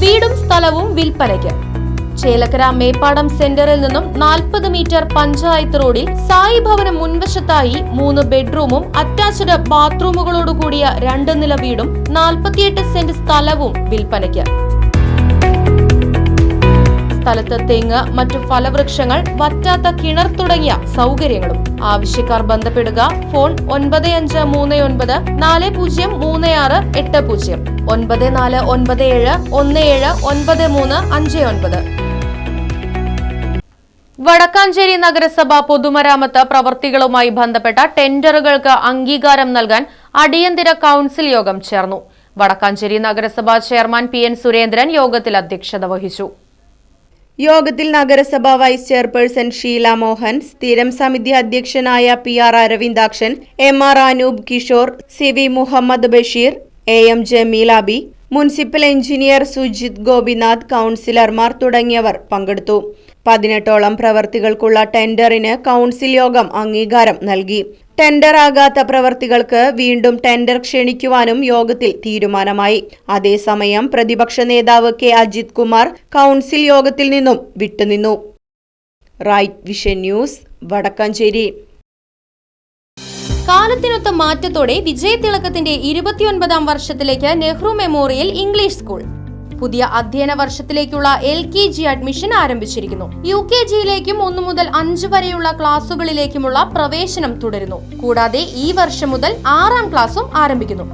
വീടും സ്ഥലവും വിൽപ്പനയ്ക്ക്. ചേലക്കര മേപ്പാടം സെന്ററിൽ നിന്നും 40 മീറ്റർ പഞ്ചായത്ത് റോഡിൽ സായി ഭവനം മുൻവശത്തായി 3 ബെഡ്റൂമും അറ്റാച്ച്ഡ് ബാത്റൂമുകളോടുകൂടിയ 2 നില വീടും 48 സെന്റ് സ്ഥലവും വിൽപ്പനയ്ക്ക്. സ്ഥലത്ത് തെങ്ങ്, മറ്റു ഫലവൃക്ഷങ്ങൾ, വറ്റാത്ത കിണർ തുടങ്ങിയ സൗകര്യങ്ങളും. ആവശ്യക്കാർ ബന്ധപ്പെടുക. ഫോൺ 9539 403680 9497179359. വടക്കാഞ്ചേരി നഗരസഭ പൊതുമരാമത്ത് പ്രവർത്തികളുമായി ബന്ധപ്പെട്ട ടെൻഡറുകൾക്ക് അംഗീകാരം നൽകാൻ അടിയന്തര കൌൺസിൽ യോഗം ചേർന്നു. വടക്കാഞ്ചേരി നഗരസഭ ചെയർമാൻ PN സുരേന്ദ്രൻ യോഗത്തിൽ അധ്യക്ഷത വഹിച്ചു. യോഗത്തിൽ നഗരസഭ വൈസ് ചെയർപേഴ്സൺ ഷീല മോഹൻ, സ്ഥിരം സമിതി അധ്യക്ഷനായ PR Aravindakshan, MR Anoop Kishore, CV Muhammad Basheer, AM Jameelabi, municipal engineer Sujith Gopinath, കൌൺസിലർമാർ തുടങ്ങിയവർ പങ്കെടുത്തു. 18ഓളം പ്രവർത്തികൾക്കുള്ള ടെൻഡറിന് കൌൺസിൽ യോഗം അംഗീകാരം നൽകി. ടെൻഡർ ആകാത്ത പ്രവർത്തികൾക്ക് വീണ്ടും ടെൻഡർ ക്ഷണിക്കുവാനും യോഗത്തിൽ തീരുമാനമായി. അതേസമയം പ്രതിപക്ഷ നേതാവ് K അജിത് കുമാർ കൌൺസിൽ യോഗത്തിൽ നിന്നും വിട്ടുനിന്നു. Right vision news, Vadakkancherry. കാലത്തിനൊത്ത മാറ്റത്തോടെ വിജയതിളക്കത്തിന്റെ 29ാം വർഷത്തിലേക്ക് നെഹ്റു മെമ്മോറിയൽ ഇംഗ്ലീഷ് സ്കൂൾ. പുതിയ അധ്യയന വർഷത്തിലേക്കുള്ള LKG അഡ്മിഷൻ ആരംഭിച്ചിരിക്കുന്നു. UKGയിലേക്കും 1 മുതൽ 5 വരെയുള്ള ക്ലാസുകളിലേക്കുമുള്ള പ്രവേശനം തുടരുന്നു. കൂടാതെ ഈ വർഷം മുതൽ 6ാം ക്ലാസും ആരംഭിക്കുന്നു.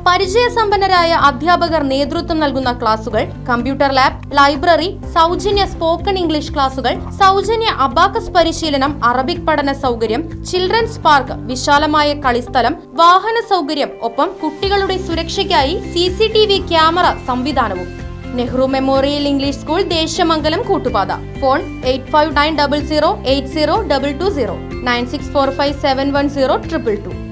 പരിചയസമ്പന്നരായ അധ്യാപകർ നേതൃത്വം നൽകുന്ന ക്ലാസുകൾ, കമ്പ്യൂട്ടർ ലാബ്, ലൈബ്രറി, സൗജന്യ സ്പോക്കൺ ഇംഗ്ലീഷ് ക്ലാസുകൾ, സൗജന്യ അബാക്കസ് പരിശീലനം, അറബിക് പഠന സൗകര്യം, ചിൽഡ്രൻസ് പാർക്ക്, വിശാലമായ കളിസ്ഥലം, വാഹന സൗകര്യം, ഒപ്പം കുട്ടികളുടെ സുരക്ഷയ്ക്കായി CCTV ക്യാമറ സംവിധാനവും. Nehru memorial English school, Desamangalam, Koottupatha. Phone 8590080220 9645710222.